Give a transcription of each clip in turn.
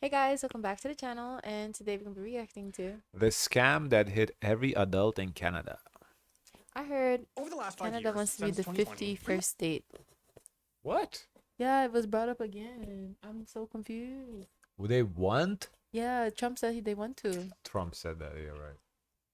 Hey guys, welcome back to the channel, and today we're gonna be reacting to. The scam that hit every adult in Canada. I heard Over the last 5 Canada years, wants to be since the 2020, 51st state. What? Yeah, it was brought up again. I'm so confused. Would they want? Yeah, Trump said they want to. Trump said that, yeah, right.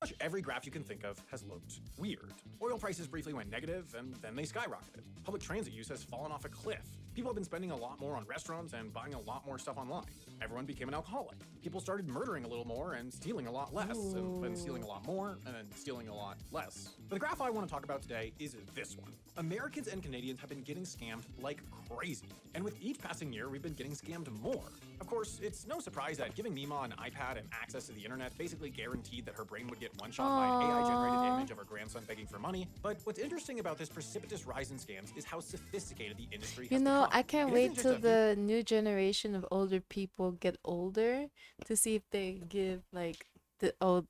much every graph you can think of has looked weird. Oil prices briefly went negative, and then they skyrocketed. Public transit use has fallen off a cliff. People have been spending a lot more on restaurants and buying a lot more stuff online. Everyone became an alcoholic. People started murdering a little more and stealing a lot less, and then stealing a lot more, and then stealing a lot less. But the graph I want to talk about today is this one. Americans and Canadians have been getting scammed like crazy. And with each passing year, we've been getting scammed more. Of course, it's no surprise that giving Mima an iPad and access to the internet basically guaranteed that her brain would get one-shot by an AI-generated image of her grandson begging for money. But what's interesting about this precipitous rise in scams is how sophisticated the industry has You know, become. I can't It wait isn't just till a the new generation of older people get older to see if they give like the old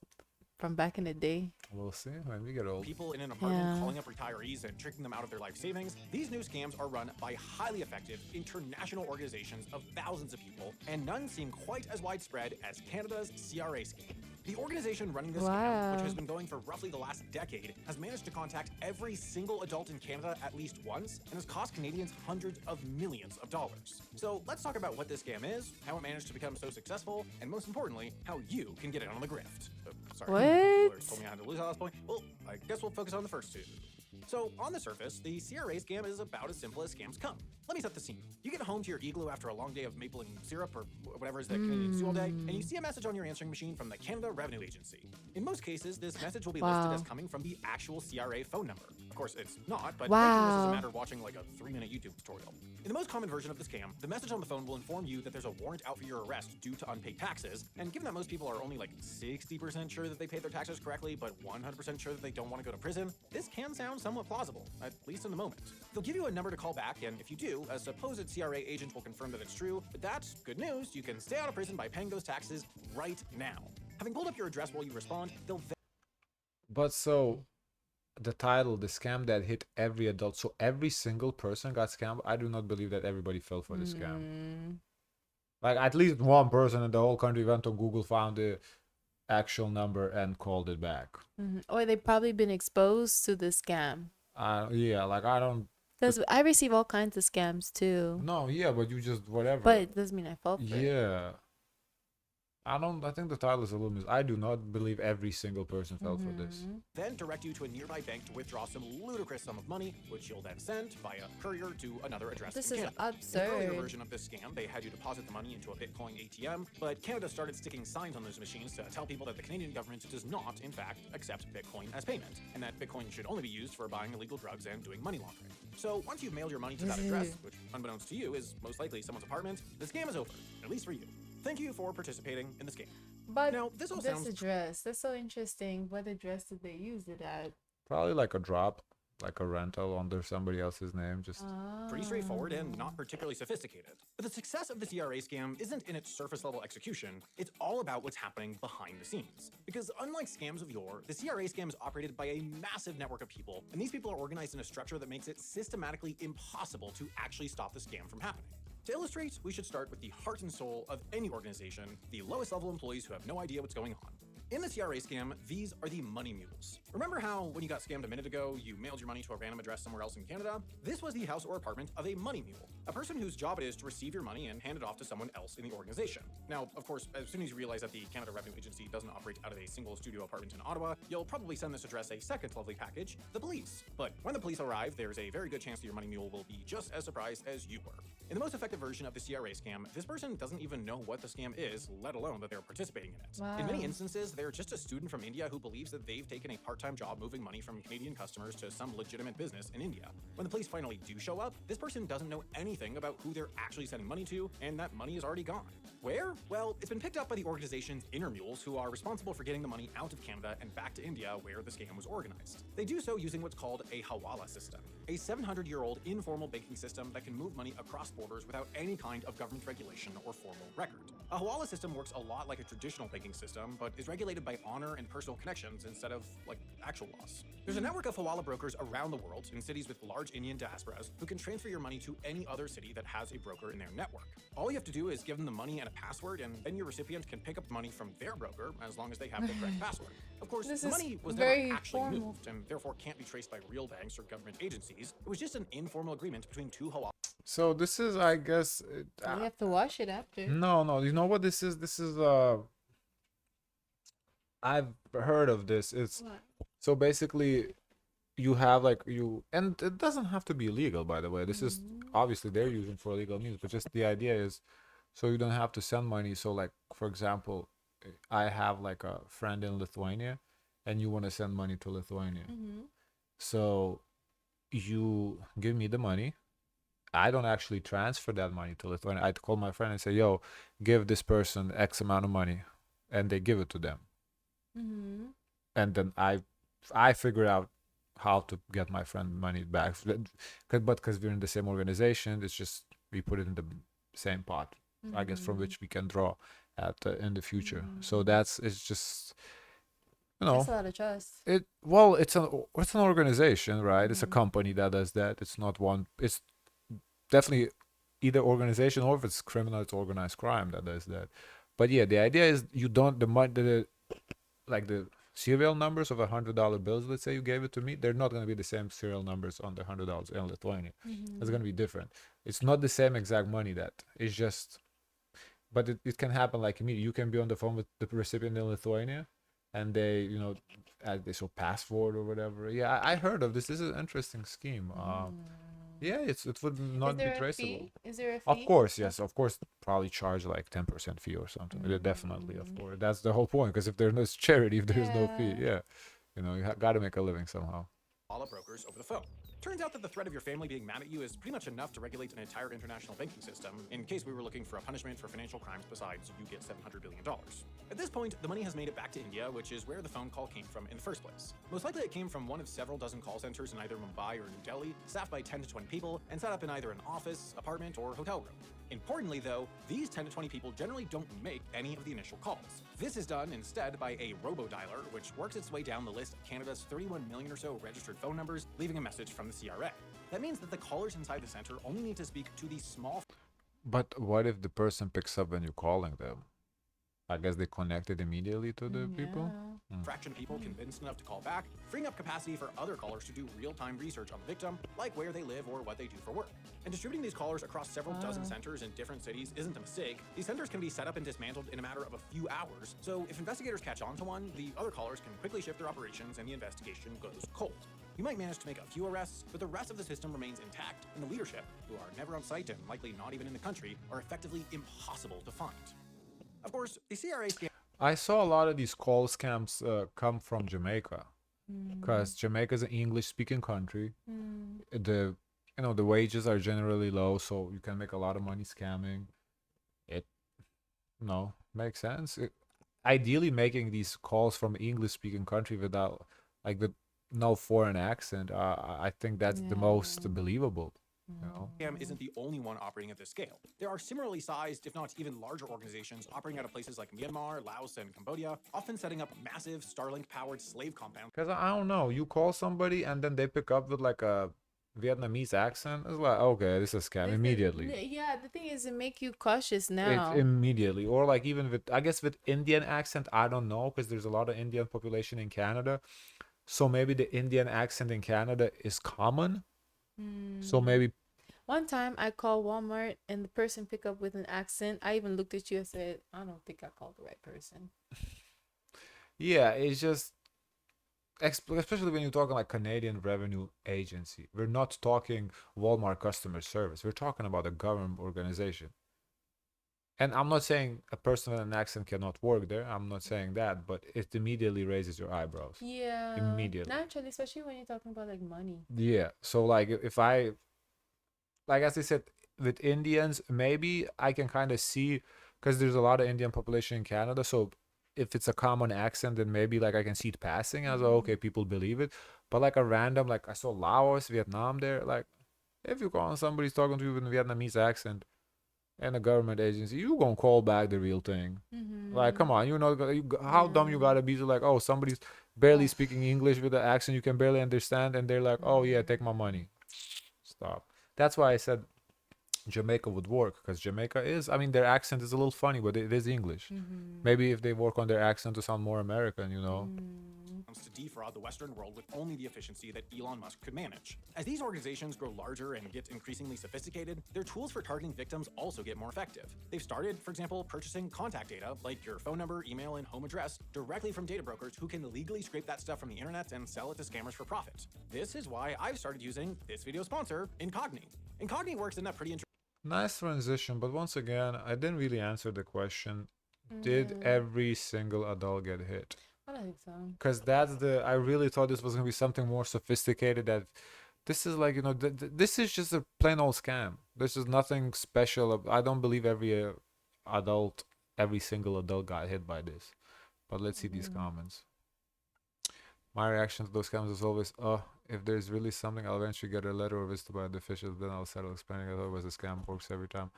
from back in the day. We'll see when we get old. people in an apartment Yeah. calling up retirees and tricking them out of their life savings. These new scams are run by highly effective international organizations of thousands of people, and none seem quite as widespread as Canada's CRA scheme. The organization running this scam, which has been going for roughly the last decade, has managed to contact every single adult in Canada at least once and has cost Canadians hundreds of millions of dollars. So let's talk about what this scam is, how it managed to become so successful, and most importantly, how you can get in on the grift. Sorry, What? lawyers told me I had to lose at last point. Well, I guess we'll focus on the first two. So, on the surface, the CRA scam is about as simple as scams come. Let me set the scene. You get home to your igloo after a long day of maple and syrup, or whatever is the Canadian stew all day, and you see a message on your answering machine from the Canada Revenue Agency. In most cases, this message will be listed as coming from the actual CRA phone number. Of course, it's not, but making this is a matter of watching like a 3-minute YouTube tutorial. In the most common version of the scam, the message on the phone will inform you that there's a warrant out for your arrest due to unpaid taxes, and given that most people are only like 60% sure that they paid their taxes correctly, but 100% sure that they don't want to go to prison, this can sound somewhat plausible, at least in the moment. They'll give you a number to call back, and if you do, a supposed CRA agent will confirm that it's true, but that's good news. You can stay out of prison by paying those taxes right now. Having pulled up your address while you respond, they'll But so, the title, the scam that hit every adult. So every single person got scammed. I do not believe that everybody fell for the scam. Like at least one person in the whole country went to Google, found the actual number, and called it back. Or they've probably been exposed to the scam. Yeah, like I don't. Because I receive all kinds of scams too. No, yeah, but you just whatever. But it doesn't mean I fall for it. Yeah. I think the title is a little I do not believe every single person fell for this. then direct you to a nearby bank to withdraw some ludicrous sum of money, which you'll then send via courier to another address This in is Canada. In the earlier absurd. version of this scam, they had you deposit the money into a Bitcoin ATM, but Canada started sticking signs on those machines to tell people that the Canadian government does not, in fact, accept Bitcoin as payment, and that Bitcoin should only be used for buying illegal drugs and doing money laundering. So once you've mailed your money to that address, which unbeknownst to you is most likely someone's apartment, the scam is over, at least for you. Thank you for participating in the scam. But Now, this all this sounds address, that's so interesting. What address did they use it at? Probably like a drop, like a rental under somebody else's name. Just pretty straightforward and not particularly sophisticated. But the success of the CRA scam isn't in its surface level execution, it's all about what's happening behind the scenes. Because unlike scams of yore, the CRA scam is operated by a massive network of people, and these people are organized in a structure that makes it systematically impossible to actually stop the scam from happening. To illustrate, we should start with the heart and soul of any organization, the lowest level employees who have no idea what's going on. In the CRA scam, these are the money mules. Remember how, when you got scammed a minute ago, you mailed your money to a random address somewhere else in Canada? This was the house or apartment of a money mule, a person whose job it is to receive your money and hand it off to someone else in the organization. Now, of course, as soon as you realize that the Canada Revenue Agency doesn't operate out of a single studio apartment in Ottawa, you'll probably send this address a second lovely package, the police. But when the police arrive, there's a very good chance that your money mule will be just as surprised as you were. In the most effective version of the CRA scam, this person doesn't even know what the scam is, let alone that they're participating in it. In many instances, they're just a student from India who believes that they've taken a part-time job moving money from Canadian customers to some legitimate business in India. When the police finally do show up, this person doesn't know anything about who they're actually sending money to, and that money is already gone. Where? Well, it's been picked up by the organization's inner mules, who are responsible for getting the money out of Canada and back to India, where the scam was organized. They do so using what's called a hawala system, a 700-year-old informal banking system that can move money across borders without any kind of government regulation or formal record. A hawala system works a lot like a traditional banking system, but is regulated regulated by honor and personal connections instead of, like, actual laws. There's a network of hawala brokers around the world in cities with large Indian diasporas who can transfer your money to any other city that has a broker in their network. All you have to do is give them the money and a password, and then your recipient can pick up the money from their broker as long as they have the correct password. Of course, This the is money was very never actually formal. moved and therefore can't be traced by real banks or government agencies. It was just an informal agreement between two hawala. So this is, I guess, You have to wash it after. no. You know what this is? This is I've heard of this. It's What? so basically you have like and it doesn't have to be illegal, by the way. This is obviously they're using for legal means, but just the idea is so you don't have to send money. So like for example, I have like a friend in Lithuania and you want to send money to Lithuania. So you give me the money. I don't actually transfer that money to Lithuania. I'd call my friend and say, yo, give this person X amount of money, and they give it to them. And then I figure out how to get my friend money back. But because we're in the same organization, it's just we put it in the same pot, I guess, from which we can draw at in the future. So it's just, you know, That's a lot of trust. it's an organization, right? It's a company that does that. It's not one. It's definitely either organization or if it's criminal, it's organized crime that does that. But yeah, the idea is you don't like the serial numbers of $100 bills. Let's say you gave it to me, they're not going to be the same serial numbers on the $100 in Lithuania. It's going to be different. It's not the same exact money. That it's just, but it can happen like immediately. You can be on the phone with the recipient in Lithuania, and they add this or password or whatever. Yeah, I heard of this. This is an interesting scheme. Yeah, it would not be traceable. Is there a fee? Of course, yes, of course, probably charge like 10% fee or something. Definitely, of course. That's the whole point. Because if there's no charity, if there's no fee, yeah, you got to make a living somehow. Brokers over the phone. Turns out that the threat of your family being mad at you is pretty much enough to regulate an entire international banking system in case we were looking for a punishment for financial crimes besides you get $700 billion. At this point, the money has made it back to India, which is where the phone call came from in the first place. Most likely it came from one of several dozen call centers in either Mumbai or New Delhi, staffed by 10 to 20 people, and set up in either an office, apartment, or hotel room. Importantly, though, these 10 to 20 people generally don't make any of the initial calls. This is done instead by a robo-dialer, which works its way down the list of Canada's 31 million or so registered phone numbers, leaving a message from the CRA. That means that the callers inside the center only need to speak to the small. But what if the person picks up when you're calling them? I guess they connected immediately to the people. Fraction of people convinced enough to call back, freeing up capacity for other callers to do real-time research on the victim, like where they live or what they do for work. And distributing these callers across several dozen centers in different cities isn't a mistake. These centers can be set up and dismantled in a matter of a few hours, so if investigators catch on to one, the other callers can quickly shift their operations and the investigation goes cold. You might manage to make a few arrests, but the rest of the system remains intact, and the leadership, who are never on site and likely not even in the country, are effectively impossible to find. Of course, the CRA scam. I saw a lot of these call scams come from Jamaica, because Jamaica is an English-speaking country. The wages are generally low, so you can make a lot of money scamming. It makes sense. Ideally, making these calls from English-speaking country without with no foreign accent, I think that's the most believable. Scam isn't the only one operating at this scale. There are similarly sized, if not even larger organizations operating out of places like Myanmar, Laos, and Cambodia, often setting up massive Starlink-powered slave compounds. Because I don't know, you call somebody and then they pick up with like a Vietnamese accent. It's like, okay, this is a scam immediately. Yeah, the thing is, it make you cautious now. It's immediately, or like even with, I guess with Indian accent, I don't know, because there's a lot of Indian population in Canada, so maybe the Indian accent in Canada is common. So maybe. One time I called Walmart and the person picked up with an accent. I even looked at you and said, I don't think I called the right person. Yeah, it's just, especially when you're talking like Canadian Revenue Agency. We're not talking Walmart customer service. We're talking about a government organization. And I'm not saying a person with an accent cannot work there. I'm not saying that, but it immediately raises your eyebrows. Yeah. Immediately. Naturally, especially when you're talking about like money. Yeah. So like if I, like as I said, with Indians, maybe I can kind of see, because there's a lot of Indian population in Canada. So if it's a common accent, then maybe like I can see it passing as okay, people believe it. But like a random, like I saw Laos, Vietnam there, like if you call somebody's talking to you with a Vietnamese accent and a government agency, you gonna call back the real thing. Like, come on, how dumb you gotta be to like, oh, somebody's barely speaking English with an accent you can barely understand, and they're like, oh yeah, take my money. Stop. That's why I said Jamaica would work, because Jamaica is, I mean, their accent is a little funny, but it is English. Maybe if they work on their accent to sound more American, to defraud the Western world with only the efficiency that Elon Musk could manage. As these organizations grow larger and get increasingly sophisticated, their tools for targeting victims also get more effective. They've started, for example, purchasing contact data, like your phone number, email, and home address, directly from data brokers who can legally scrape that stuff from the internet and sell it to scammers for profit. This is why I've started using this video sponsor, Incogni. Incogni works in that pretty interesting. Nice transition, but once again, I didn't really answer the question. Did every single adult get hit? I don't think so. Because I really thought this was going to be something more sophisticated. That this is like, this is just a plain old scam. This is nothing special. I don't believe every single adult got hit by this. But let's see these comments. My reaction to those scams is always, if there's really something, I'll eventually get a letter or visit by the officials, then I'll settle explaining it. Otherwise, the scam works every time.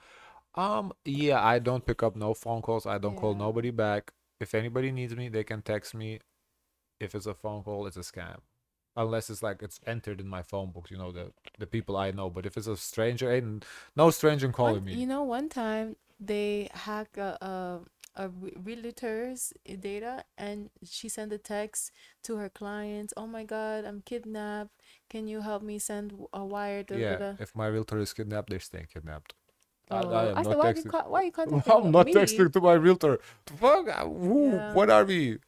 Yeah, I don't pick up no phone calls. I don't call nobody back. If anybody needs me, they can text me. If it's a phone call, it's a scam. Unless it's like it's entered in my phone book, the people I know. But if it's a stranger, ain't no stranger calling me. One time they hack a realtor's data, and she sent a text to her clients. Oh my God, I'm kidnapped. Can you help me send a wire? Yeah, if my realtor is kidnapped, they're staying kidnapped. Oh, I am I not said, texting. why are you contacting I'm not me? texting to my realtor. Fuck, what are we?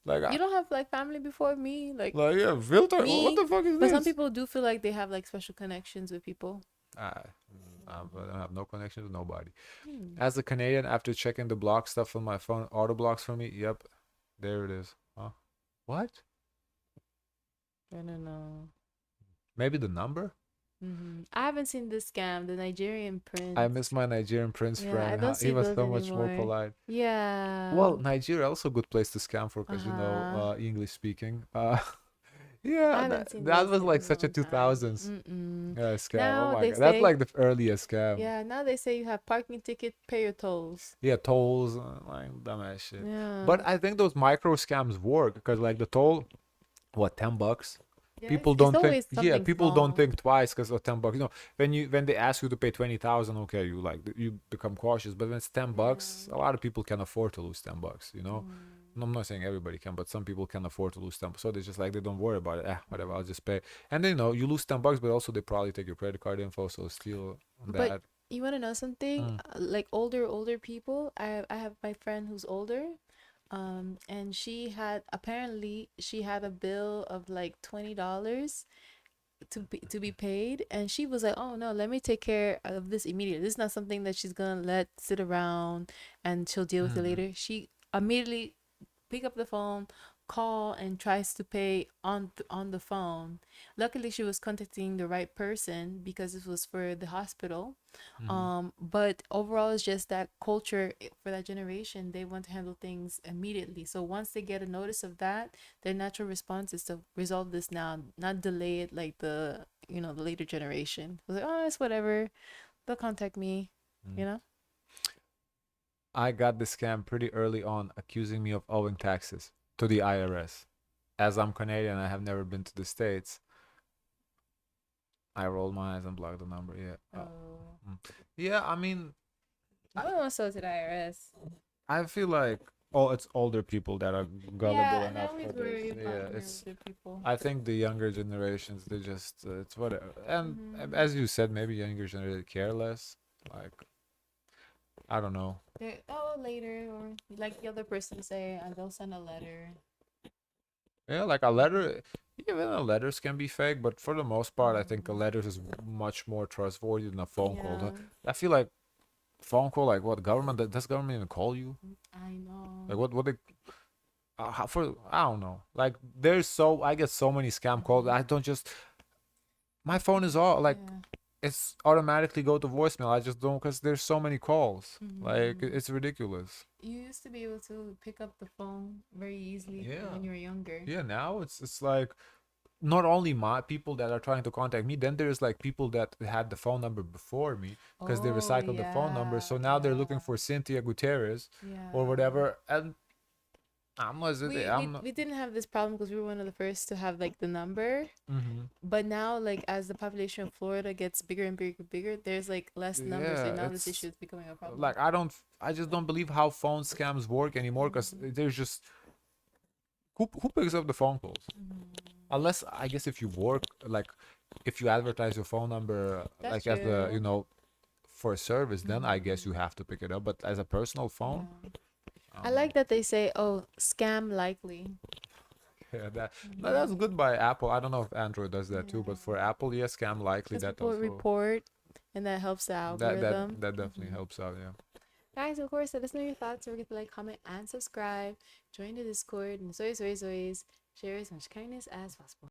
Like, You don't have like family before me, like yeah, realtor. me. What the fuck is But this? some people do feel like they have like special connections with people. I have no connection with nobody. As a Canadian, after checking the block stuff on my phone, auto blocks for me. Yep, there it is. Huh? What? I don't know. Maybe the number? I haven't seen this scam, the Nigerian prince. I miss my Nigerian prince friend. I don't see He was those so much more anymore. polite. Yeah. Well, Nigeria also a good place to scam for, because English speaking. Yeah, that was like such a 2000s scam. Now Oh my they God, that's say- like the earliest scam. Yeah, now they say you have parking ticket, pay your tolls. Yeah, tolls, like dumbass shit. Yeah. But I think those micro scams work, because like the toll, what, $10? Yeah, People it's don't think, always something people don't small. think twice because of $10. When they ask you to pay 20,000, okay, you become cautious. But when it's $10, a lot of people can afford to lose $10. I'm not saying everybody can, but some people can afford to lose 10. So they're just like, they don't worry about it. Whatever, I'll just pay. And then you lose $10, but also they probably take your credit card info, so still that. But you want to know something? Like older people. I have my friend who's older. And she had a bill of like $20 to be paid, and she was like, oh no, let me take care of this immediately. This is not something that she's gonna let sit around and she'll deal with it later. She immediately pick up the phone, call, and tries to pay on the phone. Luckily she was contacting the right person because this was for the hospital. But overall it's just that culture for that generation, they want to handle things immediately. So once they get a notice of that, their natural response is to resolve this now, not delay it like the later generation. It was like, oh, it's whatever, they'll contact me. I got the scam pretty early on, accusing me of owing taxes to the IRS. As I'm Canadian, I have never been to the States. I rolled my eyes and blocked the number. Yeah. Yeah, I mean, I don't know, so to the IRS. I feel like it's older people that are gullible enough for this. Yeah, it's. People. I think the younger generations, they just it's whatever. And as you said, maybe younger generations care less. Like, I don't know. Later, or like the other person say, and they'll send a letter. Yeah, like a letter. Even letters can be fake, but for the most part, I think a letter is much more trustworthy than a phone call. I feel like phone call, like what government? Does government even call you? I know. Like what they I don't know. Like I get so many scam calls. I don't just my phone is all like it's automatically go to voicemail. I just don't, because there's so many calls. Like it's ridiculous. You used to be able to pick up the phone very easily when you were younger. Yeah, now it's like not only my people that are trying to contact me, then there's like people that had the phone number before me because they Oh, recycled the phone number. So now they're looking for Cynthia Gutierrez or whatever. And we didn't have this problem because we were one of the first to have like the number. But now, like, as the population of Florida gets bigger and bigger, there's like less numbers, so yeah, now this it's issue is becoming a problem. like I just don't believe how phone scams work anymore because there's just who picks up the phone calls? Unless I guess if you work like if you advertise your phone number That's like as a true. for a service, then I guess you have to pick it up. But as a personal phone, Yeah. I like that they say, "Oh, scam likely." yeah, no, that's good by Apple. I don't know if Android does that too, but for Apple, yeah, scam likely Because that people also report, and that helps the algorithm. that definitely helps out. Yeah. Guys, of course, let us know your thoughts. Don't forget to like, comment, and subscribe. Join the Discord, and always, share as much kindness as possible.